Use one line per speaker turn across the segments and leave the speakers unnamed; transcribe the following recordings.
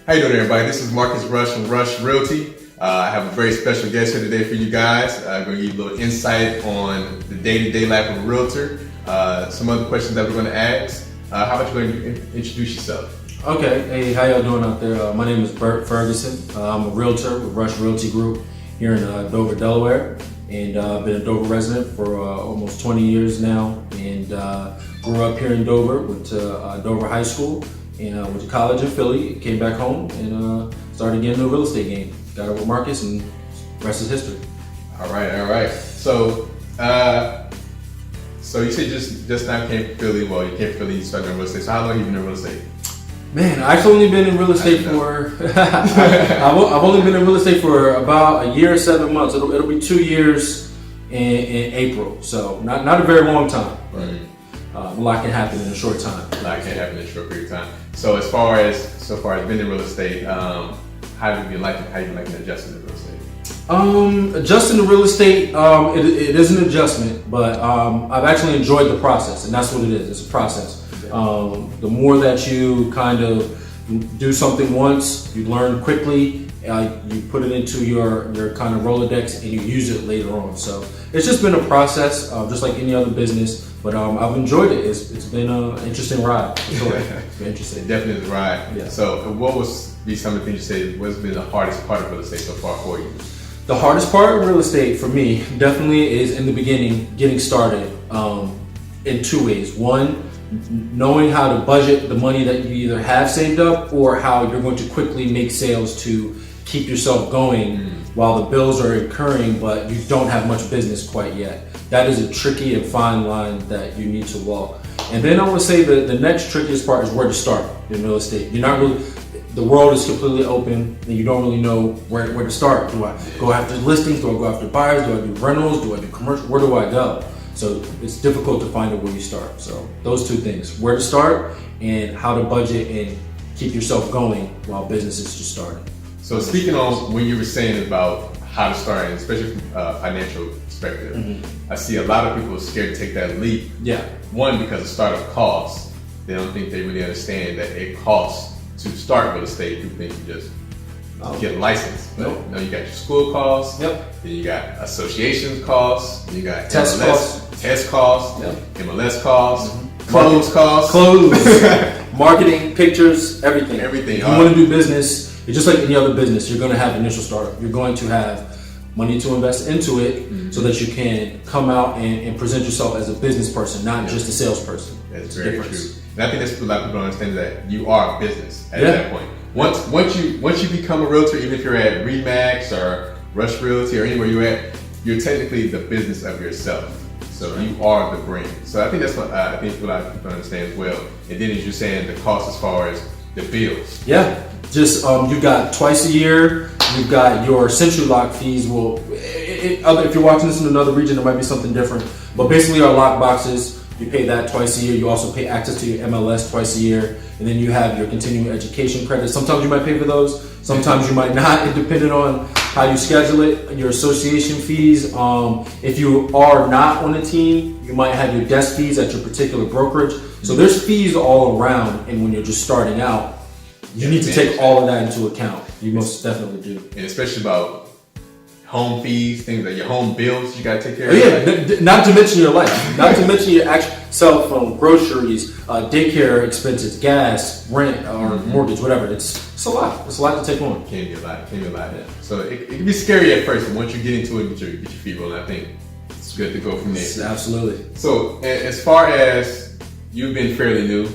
How you doing, everybody? This is Marcus Rush from Rush Realty. I have a very special guest here today for you guys. I'm going to give you a little insight on the day-to-day life of a realtor. Some other questions that we're going to ask. How about you going to introduce yourself?
Okay. Hey, how y'all doing out there? My name is Bert Ferguson. I'm a realtor with Rush Realty Group here in Dover, Delaware. And I've been a Dover resident for almost 20 years now. And grew up here in Dover, went to Dover High School. And went to college in Philly, came back home, and started getting into the real estate game. Got it with Marcus, and the rest is history.
All right. So you said just now came from Philly. Well, you came from Philly, you started in real estate. So how long have you been in real estate?
Man, I've actually only been in real estate for I've only been in real estate for about a year and 7 months. It'll be 2 years in April, so not a very long time.
Right.
A lot can happen in a short time.
A lot can happen in a short period of time. So as far as being in real estate, how have you been liking adjusting to real estate?
Adjusting to real estate, it is an adjustment, but I've actually enjoyed the process, and that's what it is. It's a process. The more that you kind of do something once, you learn quickly, you put it into your kind of Rolodex, and you use it later on. So it's just been a process, just like any other business. But I've enjoyed it. It's been an interesting ride, for sure. It's been interesting.
It definitely is a ride. Yeah. So what was some of the things you said, what's been the hardest part of real estate so far for you?
The hardest part of real estate for me definitely is in the beginning, getting started in two ways. One, knowing how to budget the money that you either have saved up or how you're going to quickly make sales to keep yourself going while the bills are incurring, but you don't have much business quite yet. That is a tricky and fine line that you need to walk. And then I would say that the next trickiest part is where to start in real estate. The world is completely open and you don't really know where to start. Do I go after listings? Do I go after buyers? Do I do rentals? Do I do commercial? Where do I go? So it's difficult to find out where you start. So those two things, where to start and how to budget and keep yourself going while business is just starting.
So speaking on when you were saying about how to start, and especially from a financial perspective, I see a lot of people are scared to take that leap.
Yeah.
One, because of startup costs. They don't think they really understand that it costs to start real estate. People think you just get a license. But no, you got your school costs.
Yep.
Then you got associations costs. You got
test
costs.
Yep.
MLS costs. Clothes costs.
Marketing, pictures, everything.
Everything.
If you want to do business, it's just like any other business. You're going to have initial startup. You're going to have money to invest into it so that you can come out and present yourself as a business person, not just a salesperson.
That's very true. And I think that's what a lot of people don't understand, that you are a business at that point. Once you become a realtor, even if you're at Remax or Rush Realty or anywhere you're at, you're technically the business of yourself. So you are the brand. So I think that's what I think a lot of people understand as well. And then as you're saying, the cost as far as the bills.
Yeah, just you got twice a year. You've got your century lock fees. Well, if you're watching this in another region, it might be something different. But basically, our lock boxes, you pay that twice a year. You also pay access to your MLS twice a year. And then you have your continuing education credits. Sometimes you might pay for those. Sometimes you might not, depending on how you schedule it. Your association fees. If you are not on a team, you might have your desk fees at your particular brokerage. So there's fees all around. And when you're just starting out, you need to take all of that into account. You most definitely do.
And especially about home fees, things like your home bills you gotta take care
of. Yeah, not to mention your life. Not to mention your actual cell phone, groceries, daycare expenses, gas, rent, or mortgage, whatever. It's a lot. It's a lot to take on.
Can be a lot. Yeah. So it can be scary at first, but once you get into it, get your feet rolling, I think it's good to go from there.
Absolutely.
So as far as you've been fairly new,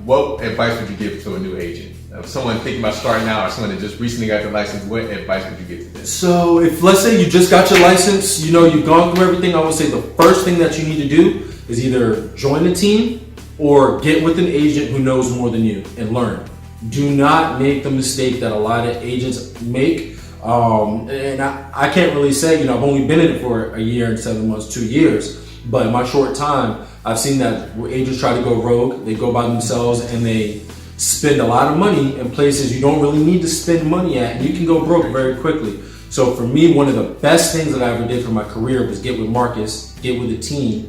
what advice would you give to a new agent? Someone thinking about starting out or someone that just recently got their license, what advice would you give to them?
So if, let's say you just got your license, you've gone through everything, I would say the first thing that you need to do is either join a team or get with an agent who knows more than you and learn. Do not make the mistake that a lot of agents make. And I can't really say, I've only been in it for a year and 7 months, 2 years, but in my short time, I've seen that agents try to go rogue. They go by themselves and they spend a lot of money in places you don't really need to spend money at, and you can go broke very quickly. So for me, one of the best things that I ever did for my career was get with Marcus, get with a team,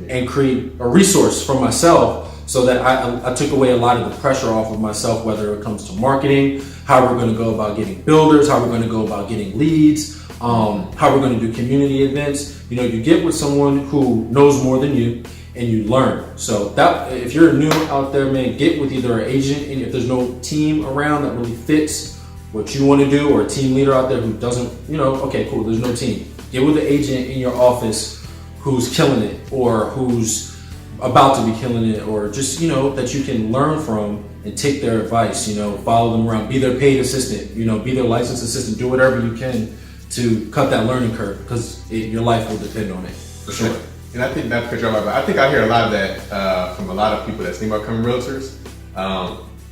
and create a resource for myself so that I took away a lot of the pressure off of myself, whether it comes to marketing, how we're going to go about getting builders, how we're going to go about getting leads, how we're going to do community events. You know, you get with someone who knows more than you, and you learn. So that if you're new out there, man, get with either an agent, and if there's no team around that really fits what you want to do, or a team leader out there who doesn't, you know, okay, cool, there's no team. Get with an agent in your office who's killing it, or who's about to be killing it, or just, you know, that you can learn from and take their advice, you know, follow them around, be their paid assistant, you know, be their licensed assistant, do whatever you can to cut that learning curve, because your life will depend on it, for sure.
And I think not to cut you off, but I think I hear a lot of that from a lot of people that think about becoming realtors.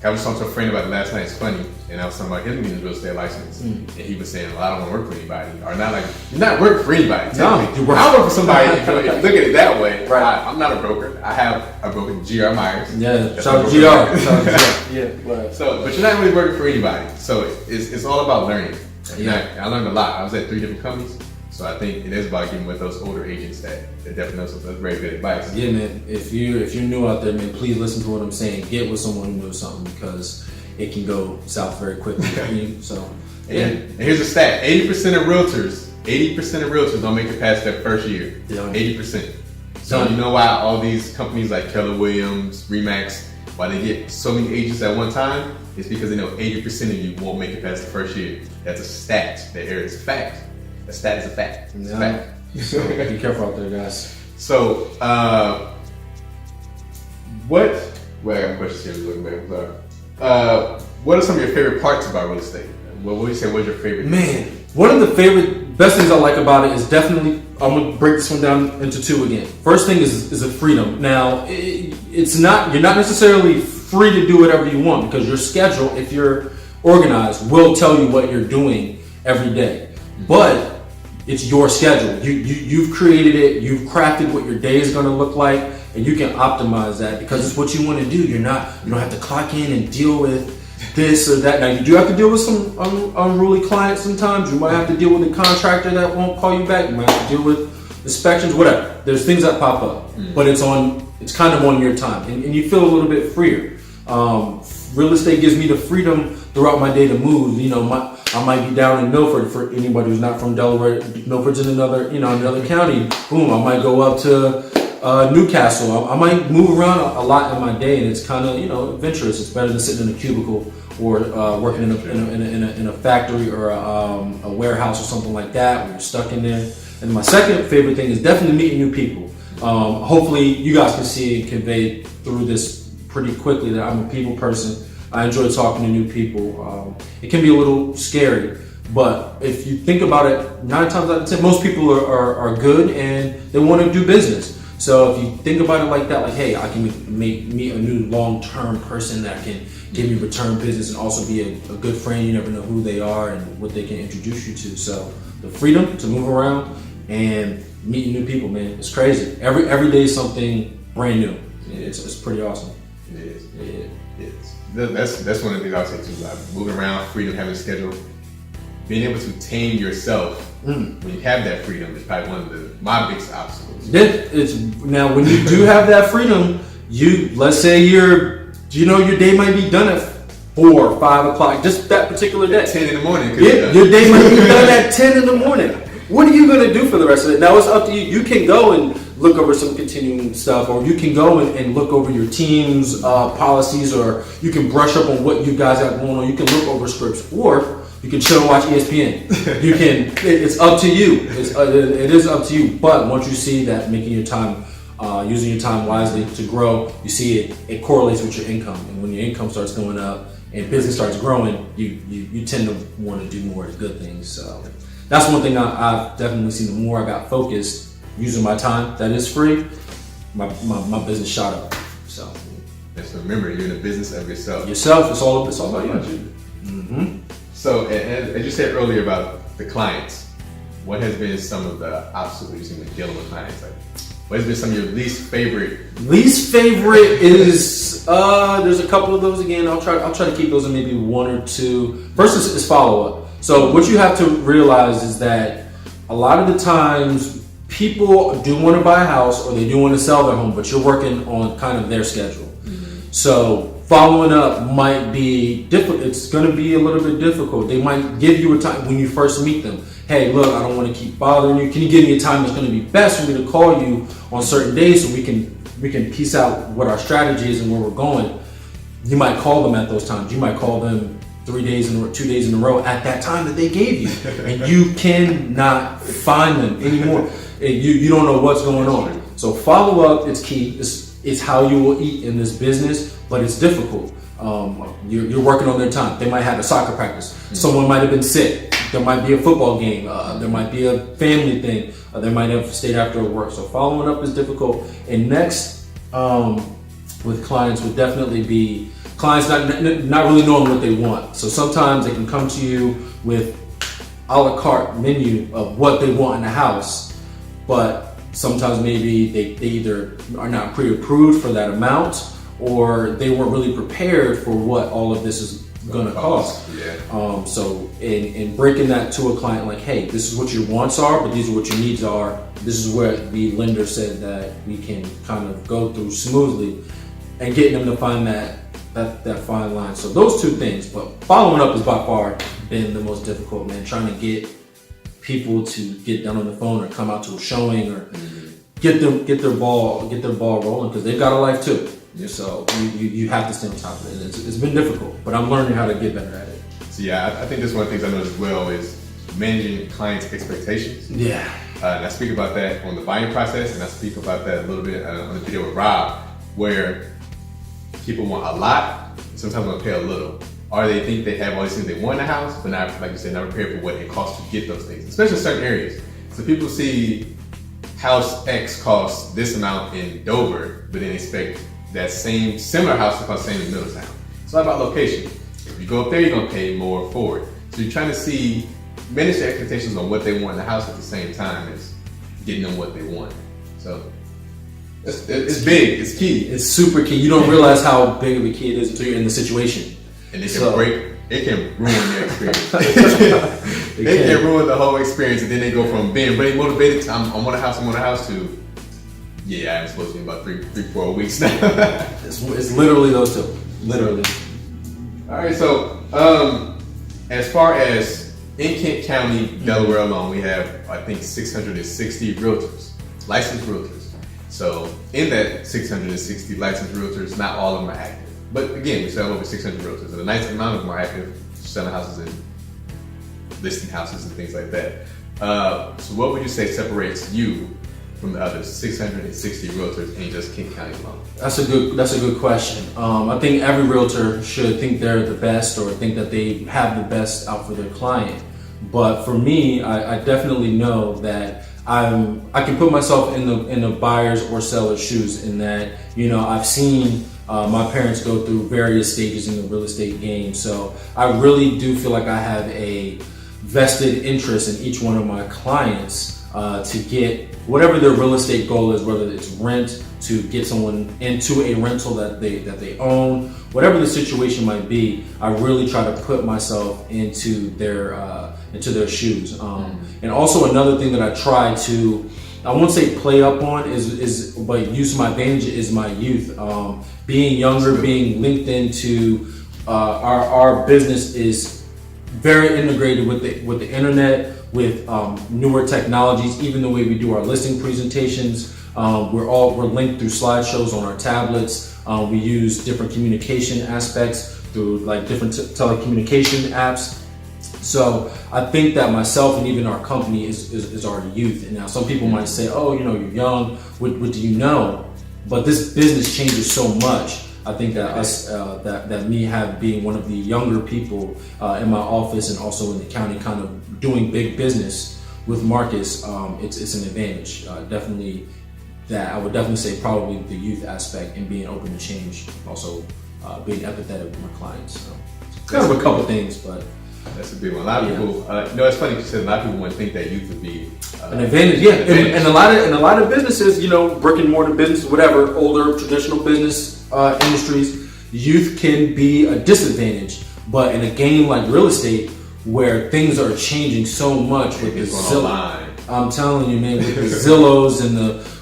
I was talking to a friend about it last night. It's funny, and I was talking about him getting his real estate license, and he was saying, "Well, I don't want to work for anybody," or not like you're not working for anybody.
No,
I work for somebody. If you look at it that way,
right?
I'm not a broker. I have a broker, GR Myers.
Yeah, shout out to GR. Yeah, right.
So, but you're not really working for anybody. So it's all about learning.
Yeah,
I learned a lot. I was at 3 different companies. So I think it is about getting with those older agents that definitely know some very good advice.
Yeah, man. If you're new out there, man, please listen to what I'm saying. Get with someone who knows something, because it can go south very quickly. So, yeah.
And here's a stat: 80% of realtors don't make it past their first year. 80%. So you know why all these companies like Keller Williams, Remax, why they get so many agents at one time? It's because they know 80% of you won't make it past the first year. That's a stat. It's a fact. A stat is a fact. It's a fact.
So be careful out there, guys.
So, well, I got questions here. Looking back. What are some of your favorite parts about real estate? What would you say was your favorite?
Man, one of the best things I like about it is definitely, I'm gonna break this one down into two again. First thing is a freedom. Now, you're not necessarily free to do whatever you want, because your schedule, if you're organized, will tell you what you're doing every day. But it's your schedule. You've created it. You've crafted what your day is going to look like, and you can optimize that because it's what you want to do. You don't have to clock in and deal with this or that. Now, you do have to deal with some unruly clients sometimes. You might have to deal with a contractor that won't call you back. You might have to deal with inspections, whatever. There's things that pop up, but it's kind of on your time, and you feel a little bit freer. Real estate gives me the freedom throughout my day to move. You know, I might be down in Milford. For anybody who's not from Delaware, Milford's in another county. Boom, I might go up to Newcastle. I might move around a lot in my day, and it's kind of, you know, adventurous. It's better than sitting in a cubicle or working in a factory or a warehouse or something like that, where you're stuck in there. And my second favorite thing is definitely meeting new people. Hopefully, you guys can see and convey through this pretty quickly that I'm a people person. I enjoy talking to new people. It can be a little scary, but if you think about it, 9 times out of 10, most people are good and they want to do business. So if you think about it like that, like, hey, I can meet a new long-term person that can give me return business and also be a good friend. You never know who they are and what they can introduce you to. So the freedom to move around and meeting new people, man, it's crazy. Every day is something brand new. It's pretty awesome.
It is. It is. That's one of the things I would say too. Like moving around, freedom, having a schedule, being able to tame yourself when you have that freedom is probably one of my biggest obstacles.
Now when you do have that freedom, let's say your day might be done at 4 or 5 o'clock, just that particular day.
10 in the morning.
Your day might be done at 10 in the morning. What are you going to do for the rest of it? Now it's up to you. You can go and look over some continuing stuff, or you can go and look over your team's policies, or you can brush up on what you guys have going on. You can look over scripts, or you can chill and watch ESPN. It's up to you. It is up to you. But once you see that making your time, using your time wisely to grow, you see it correlates with your income. And when your income starts going up and business starts growing, you tend to want to do more of the good things. So that's one thing I've definitely seen. The more I got focused using my time that is free, my business shot up. So
just remember, you're in the business of yourself.
It's all about you. Mm-hmm.
So as you said earlier about the clients, what has been some of the obstacles you've seen with dealing with clients? Like, what has been some of your least favorite?
Least favorite is there's a couple of those. Again, I'll try to keep those in maybe 1 or 2. First is follow up. So what you have to realize is that a lot of the times people do want to buy a house or they do want to sell their home, but you're working on kind of their schedule. So following up might be difficult. It's going to be a little bit difficult. They might give you a time when you first meet them. Hey, look, I don't want to keep bothering you. Can you give me a time that's going to be best for me to call you on certain days so we can piece out what our strategy is and where we're going? You might call them at those times. You might call them 3 days in 2 days in a row at that time that they gave you, and you cannot find them anymore. You don't know what's going on. So follow up is key. It's how you will eat in this business, but it's difficult. You're working on their time. They might have a soccer practice. Someone might have been sick. There might be a football game. There might be a family thing. They might have stayed after work. So following up is difficult. And next, with clients would definitely be clients not really knowing what they want. So sometimes they can come to you with a la carte menu of what they want in the house, but sometimes maybe they either are not pre-approved for that amount, or they weren't really prepared for what all of this is going to cost.
Yeah.
So in breaking that to a client, like, hey, this is what your wants are, but these are what your needs are. This is where the lender said that we can kind of go through smoothly, and getting them to find that fine line. So those two things, but following up has by far been the most difficult, man. Trying to get people to get down on the phone or come out to a showing or get their ball rolling, because they've got a life too. Yeah. So you have to stay on top of it. It's been difficult, but I'm learning how to get better at it.
So yeah, I think that's one of the things I noticed as well is managing clients' expectations.
Yeah.
And I speak about that on the buying process, and I speak about that a little bit on the video with Rob, where people want a lot, sometimes want to pay a little. Or they think they have all these things they want in the house, but not, like you said, not prepared for what it costs to get those things, especially in certain areas. So people see house X costs this amount in Dover, but then expect that same similar house to cost the same in Middletown. It's all about location. If you go up there, you're gonna pay more for it. So you're trying to manage their expectations on what they want in the house at the same time as getting them what they want. So it's big, it's key.
It's super key. You don't realize how big of a key it is until you're in the situation.
And it can ruin their experience. It can ruin the whole experience, and then they go from being really motivated to I want a house to I'm supposed to be about 3-4 weeks now.
It's literally those two. Literally.
All right, so as far as in Kent County, Delaware alone, we have I think 660 realtors, licensed realtors. So in that 660 licensed realtors, not all of them are active. But again, we sell over 600 realtors, and a nice amount of them are active, selling houses and listing houses and things like that. So what would you say separates you from the other 660 realtors in just Kent County alone? That's a
good question. I think every realtor should think they're the best, or think that they have the best out for their client. But for me, I definitely know that I can put myself in the buyer's or seller's shoes, in that, I've seen my parents go through various stages in the real estate game. So I really do feel like I have a vested interest in each one of my clients to get whatever their real estate goal is, whether it's rent, to get someone into a rental that they own, whatever the situation might be. I really try to put myself into their shoes. And also another thing that I try to, I won't say play up on, but use my advantage is my youth. Being younger, being linked into our business is very integrated with the internet, with newer technologies. Even the way we do our listing presentations, we're linked through slideshows on our tablets. We use different communication aspects through like different telecommunication apps. So I think that myself and even our company is our youth. And now some people might say, oh, you're young, what do you know? But this business changes so much. I think that that me being one of the younger people in my office and also in the county, kind of doing big business with Marcus, it's an advantage. Definitely that I would definitely say probably the youth aspect and being open to change, also being empathetic with my clients. So kind of a couple things, but.
That's a big one. A lot of people, it's funny you said a lot of people wouldn't think that youth would be
an advantage. Yeah, and a lot of businesses, brick and mortar business, whatever, older traditional business industries, youth can be a disadvantage. But in a game like real estate, where things are changing so much with the Zillow, I'm telling you, man, with the Zillows and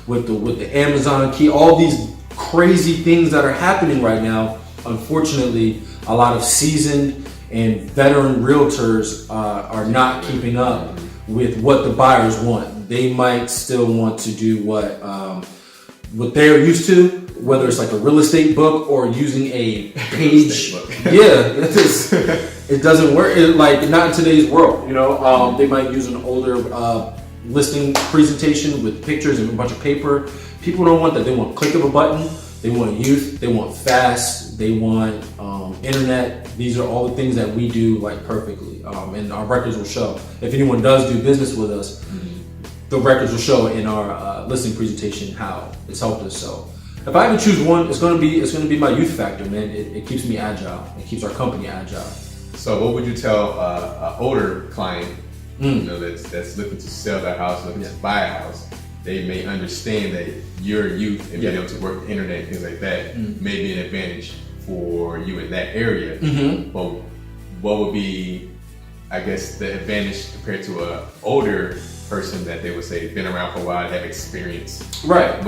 with the Amazon key, all these crazy things that are happening right now, unfortunately, a lot of seasoned and veteran realtors are not keeping up with what the buyers want. They might still want to do what they're used to, whether it's like a real estate book or using a page. Yeah, it doesn't work. Like not in today's world, you know. They might use an older listing presentation with pictures and a bunch of paper. People don't want that. They want click of a button. They want youth. They want fast. They want internet. These are all the things that we do like perfectly, and our records will show. If anyone does do business with us, the records will show in our listing presentation how it's helped us. So, if I had to choose one, it's gonna be my youth factor, man. It keeps me agile. It keeps our company agile.
So, what would you tell an older client, you know, that's looking to sell their house, looking to buy a house? They may understand that your youth and being able to work the internet and things like that may be an advantage for you in that area. But what would be, I guess, the advantage compared to a older person that they would say been around for a while, have experience?
Right.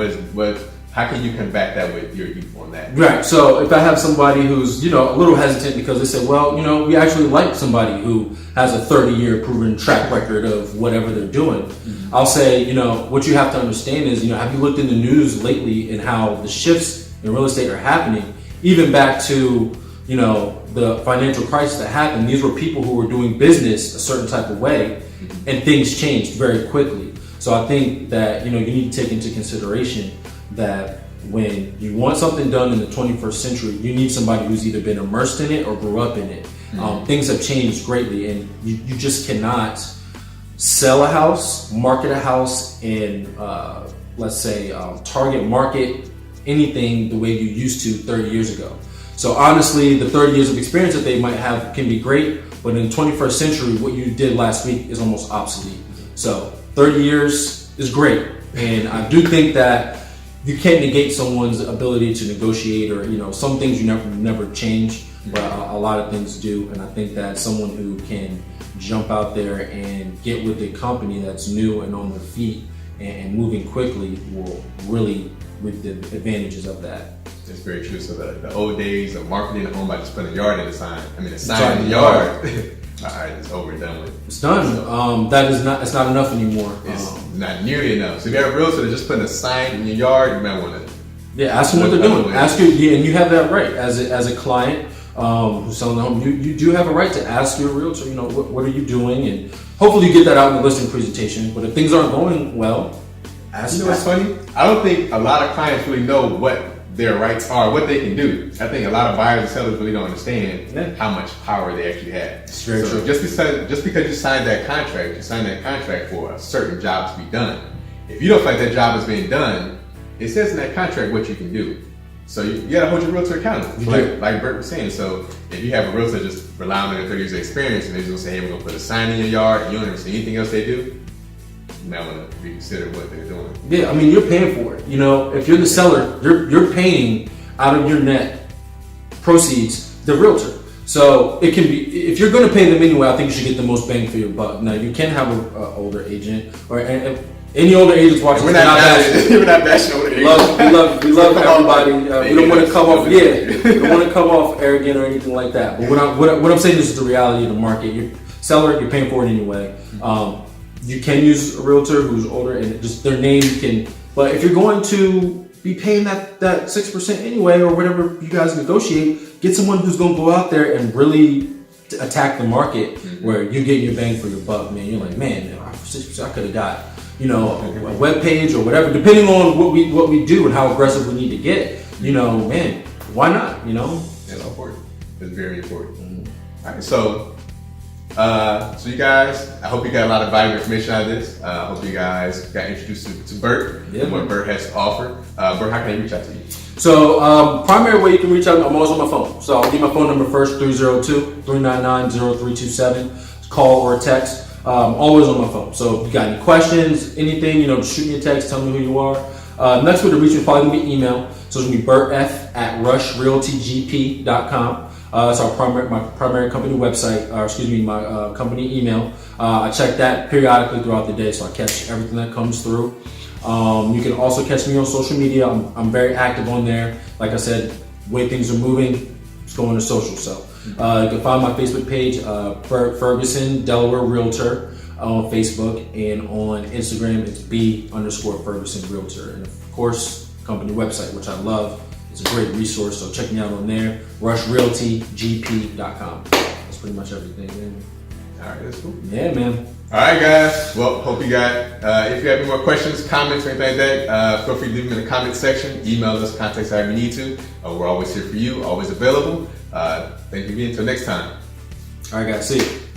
How can you combat that with your youth on that?
Right. So if I have somebody who's, you know, a little hesitant because they say, well, you know, we actually like somebody who has a 30-year proven track record of whatever they're doing. I'll say, you know, what you have to understand is, you know, have you looked in the news lately and how the shifts in real estate are happening? Even back to, you know, the financial crisis that happened, these were people who were doing business a certain type of way, and things changed very quickly. So I think that, you know, you need to take into consideration that when you want something done in the 21st century, you need somebody who's either been immersed in it or grew up in it. Things have changed greatly, and you just cannot sell a house, market a house, and let's say target market anything the way you used to 30 years ago. So honestly, the 30 years of experience that they might have can be great, but in the 21st century, what you did last week is almost obsolete. So 30 years is great, and I do think that you can't negate someone's ability to negotiate, or, you know, some things you never change, but a lot of things do. And I think that someone who can jump out there and get with a company that's new and on their feet and moving quickly will really reap the advantages of that.
That's very true. So the old days of marketing a home by just putting a yard in the sign. I mean, a sign in the yard. All right, it's over and done with.
It's done. It's not enough anymore.
It's not nearly enough. So if you have a realtor that's just putting a sign in your yard, you might want to.
Yeah, ask them what they're doing. Ask you, and you have that right as a client who's selling the home. You do have a right to ask your realtor, you know, what are you doing, and hopefully you get that out in the listing presentation. But if things aren't going well, ask.
You know what's funny? I don't think a lot of clients really know what their rights are, what they can do. I think a lot of buyers and sellers really don't understand how much power they actually have.
It's very true.
Just because you signed that contract, you signed that contract for a certain job to be done. If you don't feel like that job is being done, it says in that contract what you can do. So you gotta hold your realtor accountable, like Bert was saying. So if you have a realtor just relying on their 30 years of experience and they're just gonna say, hey, we're gonna put a sign in your yard, and you don't ever see anything else they do, you might want to reconsider what they're doing.
Yeah, I mean, you're paying for it. You know, if you're the seller, you're paying out of your net proceeds the realtor. So it can be, if you're going to pay them anyway, I think you should get the most bang for your buck. Now, you can have an older agent, or any older agents watching.
We're not bashing older agents.
We love everybody. We don't want to come off, we don't want to come off arrogant or anything like that. But what I'm saying is the reality of the market. You're seller, you're paying for it anyway. You can use a realtor who's older and just their name can, but if you're going to be paying that 6% anyway, or whatever you guys negotiate, get someone who's going to go out there and really attack the market where you get your bang for your buck, man. You're like, man, for 6% I could have got, you know, a web page or whatever, depending on what we do and how aggressive we need to get, you know, man, why not, you know?
That's important. It's very important. All right, so you guys, I hope you got a lot of valuable information out of this. I hope you guys got introduced to Bert and what Bert has to offer. Bert, how can I reach out to you?
So, primary way you can reach out, I'm always on my phone. So I'll give my phone number first, 302-399-0327. Call or text. Always on my phone. So if you got any questions, anything, you know, just shoot me a text, tell me who you are. Next way to reach me is probably going to be email. So it's going to be bertf@rushrealtygp.com. It's my primary company website, my company email. I check that periodically throughout the day, so I catch everything that comes through. You can also catch me on social media. I'm very active on there. Like I said, the way things are moving, it's going to social. So you can find my Facebook page, Bert Ferguson, Delaware Realtor, on Facebook, and on Instagram it's B_Ferguson Realtor, and of course company website, which I love. It's a great resource, so check me out on there. RushRealtyGP.com. That's pretty much everything, man.
All right, that's cool.
Yeah, man.
All right, guys. Well, hope you got. If you have any more questions, comments, or anything like that, feel free to leave them in the comment section. Email us, contact us however you need to. We're always here for you, always available. Thank you again. Until next time.
All right, guys. See you.